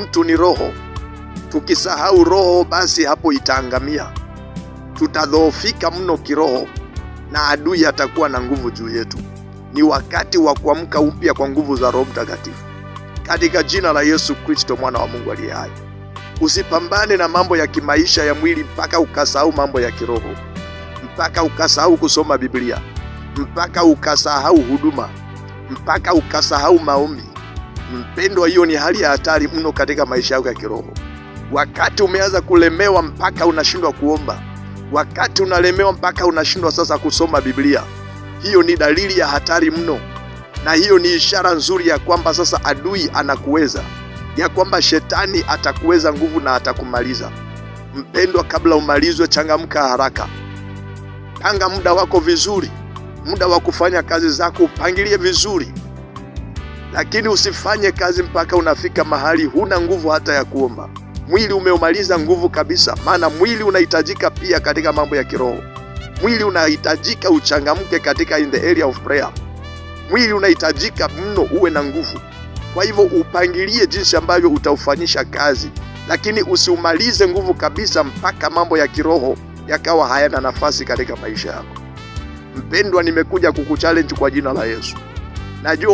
Mtu ni roho. Tukisahau roho, basi hapo itaangamia. Tutadhoofika mno kiroho na adui atakuwa na nguvu juu yetu. Ni wakati wa kuamka upya kwa nguvu za Roho Mtakatifu, katika jina la Yesu Kristo, mwana wa Mungu aliye hai. Usipambane na mambo ya kimaisha ya mwili mpaka ukasahau mambo ya kiroho, mpaka ukasahau kusoma Biblia, mpaka ukasahau huduma, mpaka ukasahau maombi. Mpendwa, hiyo ni hali ya hatari mno katika maisha yako ya kiroho. Wakati umeanza kulemewa mpaka unashindwa kuomba, wakati unalemewa mpaka unashindwa sasa kusoma Biblia, hiyo ni dalili ya hatari mno, na hiyo ni ishara nzuri ya kwamba sasa adui anakuweza, ya kwamba shetani atakuweza nguvu na atakumaliza. Mpendwa, kabla umalizwe, changamka haraka. Panga muda wako vizuri, muda wa kufanya kazi zako upangilie vizuri, lakini usifanye kazi mpaka unafika mahali huna nguvu hata ya kuomba. Mwili umeumaliza nguvu kabisa, maana mwili unahitajika pia katika mambo ya kiroho. Mwili unahitajika uchangamke katika in the area of prayer. Mwili unahitajika mno uwe na nguvu. Kwa hivyo upangilie jinsi ambavyo utaufanyisha kazi, lakini usiumalize nguvu kabisa mpaka mambo ya kiroho yakawa hayana nafasi katika maisha yako. Mpendwa, nimekuja kukuchallenge kwa jina la Yesu. Najua